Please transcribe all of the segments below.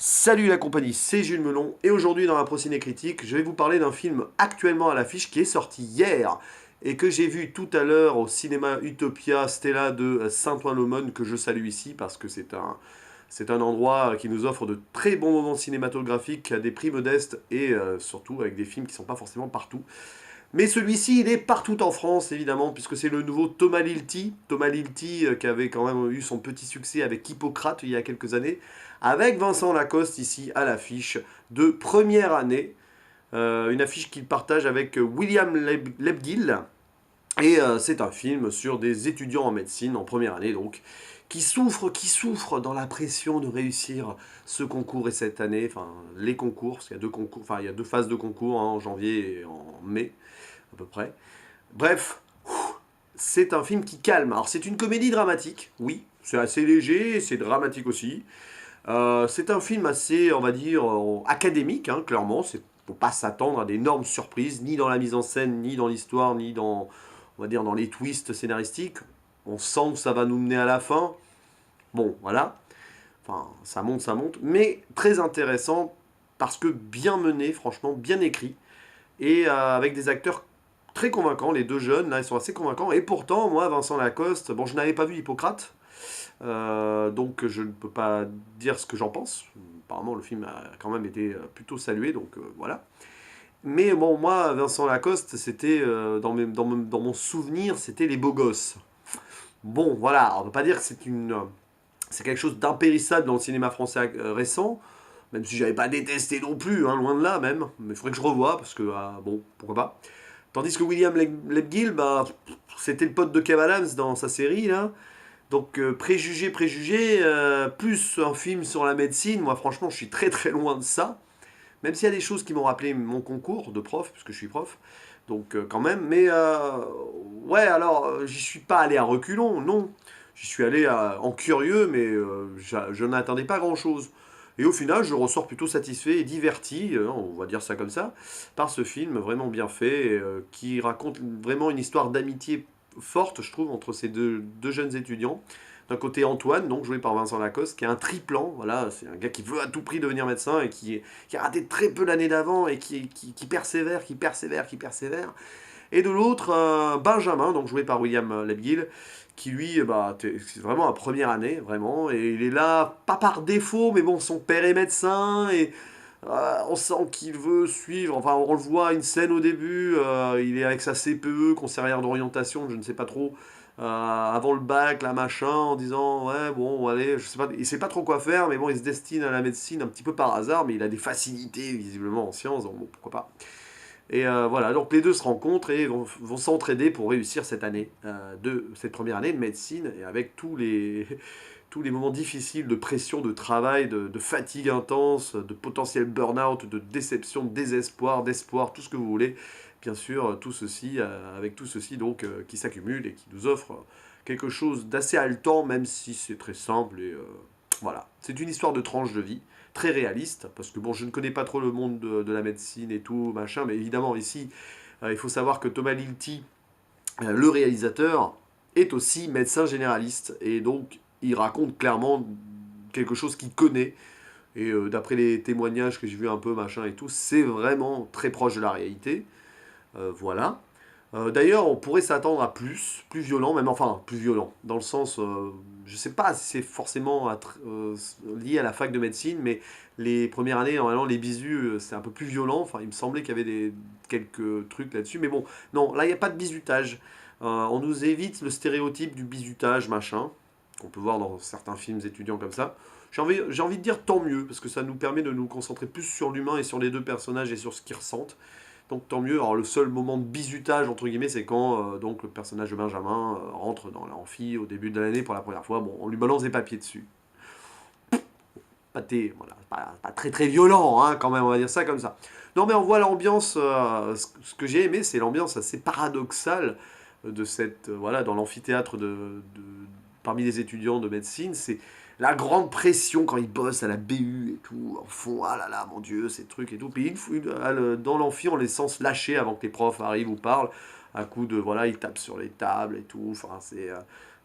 Salut la compagnie, c'est Jules Melon et aujourd'hui dans la Procédé Critique, je vais vous parler d'un film actuellement à l'affiche qui est sorti hier et que j'ai vu tout à l'heure au cinéma Utopia Stella de Saint-Ouen-l'Aumône que je salue ici parce que c'est un endroit qui nous offre de très bons moments cinématographiques à des prix modestes et surtout avec des films qui ne sont pas forcément partout. Mais celui-ci, il est partout en France, évidemment, puisque c'est le nouveau Thomas Lilti. Thomas Lilti, qui avait quand même eu son petit succès avec Hippocrate il y a quelques années, avec Vincent Lacoste ici à l'affiche de première année. Une affiche qu'il partage avec William Lebguil. Et c'est un film sur des étudiants en médecine en première année, donc, qui souffrent dans la pression de réussir ce concours et cette année, enfin les concours, parce qu'il y a deux concours, enfin il y a deux phases de concours, hein, en janvier et en mai à peu près. Bref, c'est un film qui calme. Alors c'est une comédie dramatique, oui, c'est assez léger, c'est dramatique aussi. C'est un film assez, on va dire, académique, hein, clairement. Il ne faut pas s'attendre à d'énormes surprises, ni dans la mise en scène, ni dans l'histoire, ni dans, on va dire, dans les twists scénaristiques. On sent que ça va nous mener à la fin. Bon, voilà. Enfin, ça monte. Mais très intéressant parce que bien mené, franchement, bien écrit. Et avec des acteurs très convaincants, les deux jeunes, là, ils sont assez convaincants. Et pourtant, moi, Vincent Lacoste, bon, je n'avais pas vu Hippocrate, donc je ne peux pas dire ce que j'en pense. Apparemment, le film a quand même été plutôt salué, donc voilà. Mais bon, moi, Vincent Lacoste, c'était, dans mon souvenir, c'était les beaux gosses. Bon, voilà, on ne peut pas dire que c'est quelque chose d'impérissable dans le cinéma français récent, même si j'avais pas détesté non plus, hein, loin de là même. Mais il faudrait que je revoie, parce que, bon, pourquoi pas. Tandis que William Lebguil, bah, c'était le pote de Kev Adams dans sa série, là. Donc, préjugé, plus un film sur la médecine, moi franchement, je suis très très loin de ça. Même s'il y a des choses qui m'ont rappelé mon concours de prof, puisque je suis prof. Donc, quand même. Mais, ouais, alors, j'y suis pas allé à reculons, non. J'y suis allé en curieux, mais je n'attendais pas grand-chose. Et au final, je ressors plutôt satisfait et diverti, on va dire ça comme ça, par ce film vraiment bien fait, qui raconte vraiment une histoire d'amitié forte, je trouve, entre ces deux jeunes étudiants. D'un côté Antoine, donc joué par Vincent Lacoste, qui est un triplant, voilà, c'est un gars qui veut à tout prix devenir médecin et qui a raté très peu l'année d'avant et qui persévère, qui persévère, qui persévère. Et de l'autre, Benjamin, donc joué par William Lebguil, qui lui, bah, c'est vraiment à première année, vraiment, et il est là, pas par défaut, mais bon, son père est médecin, et on sent qu'il veut suivre, enfin, on le voit, une scène au début, il est avec sa CPE, conseillère d'orientation, je ne sais pas trop, avant le bac, là, machin, en disant, ouais, bon, allez, je sais pas, il sait pas trop quoi faire, mais bon, il se destine à la médecine un petit peu par hasard, mais il a des facilités, visiblement, en sciences, donc bon, pourquoi pas. Et voilà, donc les deux se rencontrent et vont s'entraider pour réussir cette année, cette première année de médecine, et avec tous les moments difficiles de pression, de travail, de fatigue intense, de potentiel burn-out, de déception, de désespoir, d'espoir, tout ce que vous voulez. Bien sûr, tout ceci, avec tout ceci donc qui s'accumule et qui nous offre quelque chose d'assez haletant, même si c'est très simple et voilà. C'est une histoire de tranche de vie très réaliste, parce que bon, je ne connais pas trop le monde de la médecine et tout, machin, mais évidemment, ici, il faut savoir que Thomas Lilti, le réalisateur, est aussi médecin généraliste, et donc il raconte clairement quelque chose qu'il connaît, et d'après les témoignages que j'ai vu un peu, machin et tout, c'est vraiment très proche de la réalité. Voilà. D'ailleurs, on pourrait s'attendre à plus violent, même enfin plus violent, dans le sens, je sais pas si c'est forcément lié à la fac de médecine, mais les premières années, normalement, les bisous, c'est un peu plus violent. Enfin, il me semblait qu'il y avait quelques trucs là-dessus, mais bon, non, là, il n'y a pas de bizutage. On nous évite le stéréotype du bizutage, machin, qu'on peut voir dans certains films étudiants comme ça. J'ai envie de dire tant mieux, parce que ça nous permet de nous concentrer plus sur l'humain et sur les deux personnages et sur ce qu'ils ressentent. Donc tant mieux. Alors le seul moment de bizutage entre guillemets, c'est quand donc le personnage de Benjamin rentre dans l'amphi au début de l'année pour la première fois. Bon, on lui balance des papiers dessus. Voilà, pas très très violent, hein, quand même, on va dire ça comme ça. Non, mais on voit l'ambiance. Ce que j'ai aimé, c'est l'ambiance assez paradoxale de cette voilà dans l'amphithéâtre parmi les étudiants de médecine. C'est la grande pression quand ils bossent à la BU et tout, en fond, ah là là, mon Dieu, ces trucs et tout. Puis dans l'amphi, on les sent se lâcher avant que les profs arrivent ou parlent, à coup de, voilà, ils tapent sur les tables et tout. Enfin,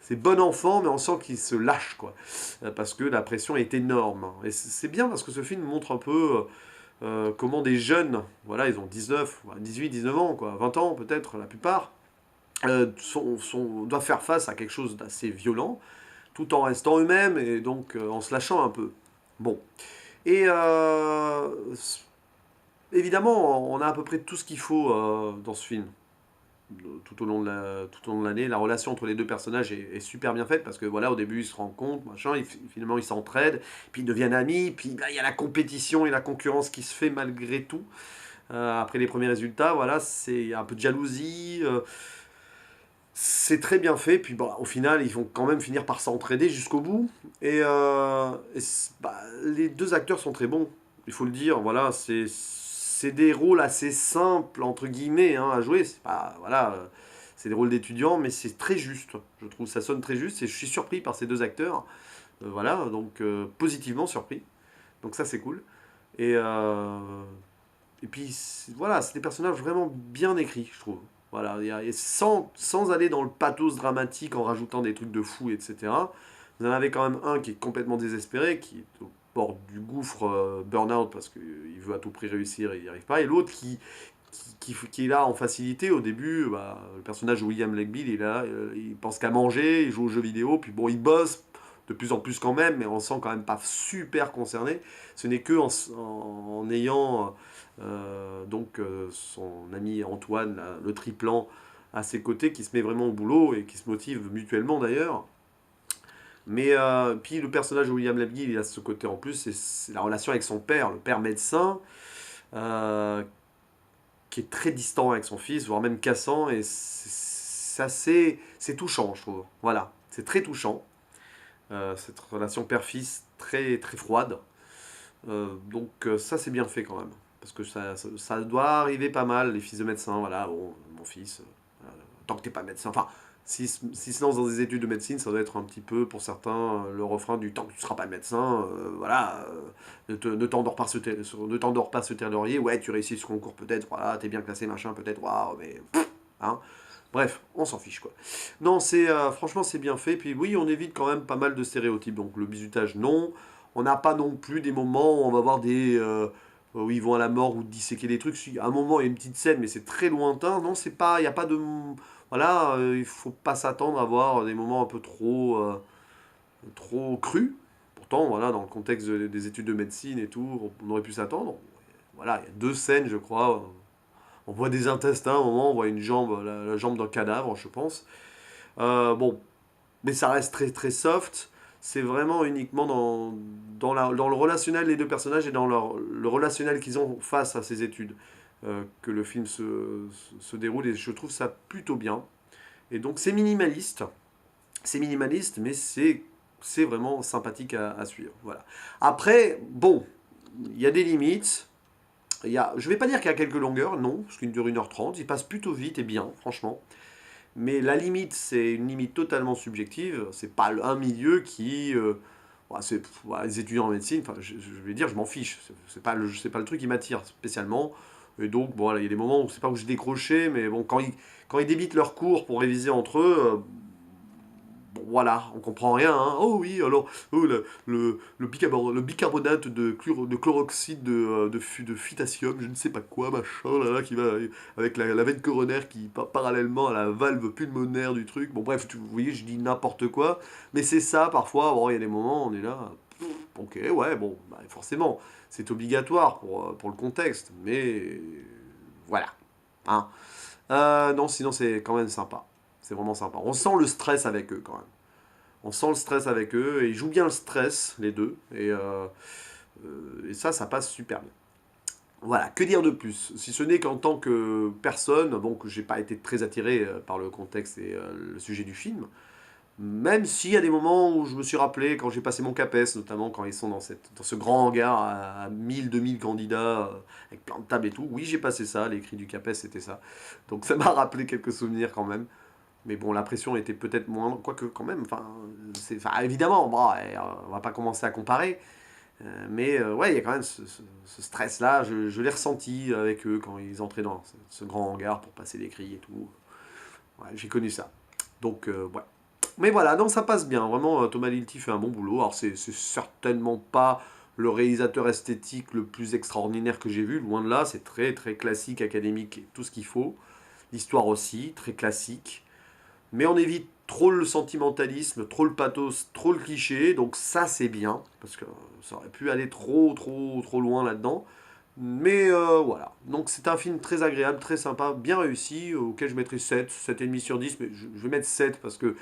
c'est bon enfant, mais on sent qu'il se lâche, quoi. Parce que la pression est énorme. Et c'est bien parce que ce film montre un peu comment des jeunes, voilà, ils ont 19, 18, 19 ans, quoi, 20 ans peut-être, la plupart, doivent faire face à quelque chose d'assez violent, tout en restant eux-mêmes et donc en se lâchant un peu. Bon. Et évidemment, on a à peu près tout ce qu'il faut dans ce film. Tout au long de l'année, la relation entre les deux personnages est super bien faite parce que voilà, au début ils se rencontrent, machin, finalement ils s'entraident, puis ils deviennent amis, puis bah, il y a la compétition et la concurrence qui se fait malgré tout. Après les premiers résultats, voilà, il y a un peu de jalousie, c'est très bien fait, puis bah, au final ils vont quand même finir par s'entraider jusqu'au bout. Bah, les deux acteurs sont très bons, il faut le dire, voilà, c'est des rôles assez simples, entre guillemets, hein, à jouer. C'est pas, voilà, c'est des rôles d'étudiants, mais c'est très juste. Je trouve ça sonne très juste et je suis surpris par ces deux acteurs. Voilà, donc positivement surpris. Donc ça, c'est cool. Et, euh, et puis, voilà, c'est des personnages vraiment bien écrits, je trouve. Voilà, et sans aller dans le pathos dramatique en rajoutant des trucs de fou, etc. Vous en avez quand même un qui est complètement désespéré, qui est au bord du gouffre burn-out parce qu'il veut à tout prix réussir et il n'y arrive pas. Et l'autre qui est là en facilité au début, bah, le personnage de William Legbill, il est là, il pense qu'à manger, il joue aux jeux vidéo, puis bon, il bosse de plus en plus quand même, mais on sent quand même pas super concerné. Ce n'est que en ayant son ami Antoine, là, le triplan, à ses côtés, qui se met vraiment au boulot et qui se motive mutuellement d'ailleurs. Mais puis le personnage de William Lebguil, il a ce côté en plus, c'est la relation avec son père, le père médecin, euh, qui est très distant avec son fils, voire même cassant, et c'est touchant, je trouve. Voilà, c'est très touchant, cette relation père-fils très, très froide. Ça c'est bien fait quand même. Parce que ça doit arriver pas mal, les fils de médecins, voilà, bon, mon fils, tant que t'es pas médecin, enfin, s'il se lance dans des études de médecine, ça doit être un petit peu, pour certains, le refrain du tant que tu seras pas médecin, voilà, ne t'endors pas, ne t'endors pas sur tes lauriers, ouais, tu réussis ce concours peut-être, voilà, t'es bien classé, machin, peut-être, waouh, mais, hein. Bref, on s'en fiche quoi. Non, franchement c'est bien fait. Puis oui, on évite quand même pas mal de stéréotypes. Donc le bizutage, non. On n'a pas non plus des moments où on va voir où ils vont à la mort ou disséquer des trucs. Si, à un moment, il y a une petite scène, mais c'est très lointain. Non, c'est pas. Il n'y a pas de. Voilà, il faut pas s'attendre à voir des moments un peu trop crus. Pourtant, voilà, dans le contexte des études de médecine et tout, on aurait pu s'attendre. Voilà, il y a deux scènes, je crois. On voit des intestins, à un moment, on voit une jambe, la jambe d'un cadavre, je pense. Bon, mais ça reste très très soft. C'est vraiment uniquement dans le relationnel des deux personnages et dans le relationnel qu'ils ont face à ces études que le film se déroule et je trouve ça plutôt bien. Et donc c'est minimaliste, mais c'est vraiment sympathique à suivre. Voilà. Après, bon, il y a des limites. Je vais pas dire qu'il y a quelques longueurs, non, parce qu'il dure 1h30. Il passe plutôt vite et bien, franchement. Mais la limite, c'est une limite totalement subjective. C'est pas un milieu qui. Les étudiants en médecine, enfin, je vais dire, je m'en fiche. C'est pas le truc qui m'attire spécialement. Et donc, bon, voilà, il y a des moments où c'est pas où j'ai décroché, mais bon, quand ils débitent leur cours pour réviser entre eux, bon, voilà, on comprend rien. Hein. Oh oui, alors, oh, le bicarbonate de chloroxyde de phytatium, je ne sais pas quoi, machin, là, qui va avec la veine coronaire qui parallèlement à la valve pulmonaire du truc. Bon, bref, vous voyez, je dis n'importe quoi, mais c'est ça parfois. Bon, il y a des moments, on est là. Ok, ouais, bon, bah, forcément, c'est obligatoire pour le contexte, mais voilà. Hein. Non, sinon, c'est quand même sympa. C'est vraiment sympa. On sent le stress avec eux quand même. On sent le stress avec eux et ils jouent bien le stress, les deux. Et ça passe super bien. Voilà, que dire de plus? Si ce n'est qu'en tant que personne, bon, que j'ai pas été très attiré par le contexte et le sujet du film, même s'il y a des moments où je me suis rappelé quand j'ai passé mon CAPES, notamment quand ils sont dans ce grand hangar à 1000, 2000 candidats, avec plein de tables et tout. Oui, j'ai passé ça, l'écrit du CAPES c'était ça. Donc ça m'a rappelé quelques souvenirs quand même. Mais bon, la pression était peut-être moindre, quoique quand même, enfin évidemment, bon, on va pas commencer à comparer, ouais, il y a quand même ce stress-là, je l'ai ressenti avec eux quand ils entraient dans ce grand hangar pour passer des cris et tout. Ouais, j'ai connu ça. Donc, ouais. Mais voilà, non, ça passe bien. Vraiment, Thomas Lilti fait un bon boulot. Alors, c'est certainement pas le réalisateur esthétique le plus extraordinaire que j'ai vu, loin de là. C'est très, très classique, académique, et tout ce qu'il faut. L'histoire aussi, très classique. Mais on évite trop le sentimentalisme, trop le pathos, trop le cliché. Donc, ça, c'est bien. Parce que ça aurait pu aller trop, trop, trop loin là-dedans. Mais voilà. Donc, c'est un film très agréable, très sympa, bien réussi, auquel je mettrai 7, 7,5 sur 10. Mais je vais mettre 7 parce que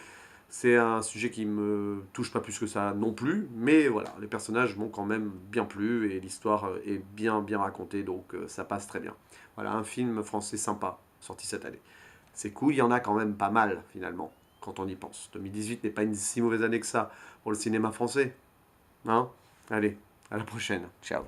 c'est un sujet qui me touche pas plus que ça non plus, mais voilà, les personnages m'ont quand même bien plu et l'histoire est bien bien racontée, donc ça passe très bien. Voilà, un film français sympa, sorti cette année. C'est cool, il y en a quand même pas mal finalement, quand on y pense. 2018 n'est pas une si mauvaise année que ça pour le cinéma français. Hein? Allez, à la prochaine. Ciao.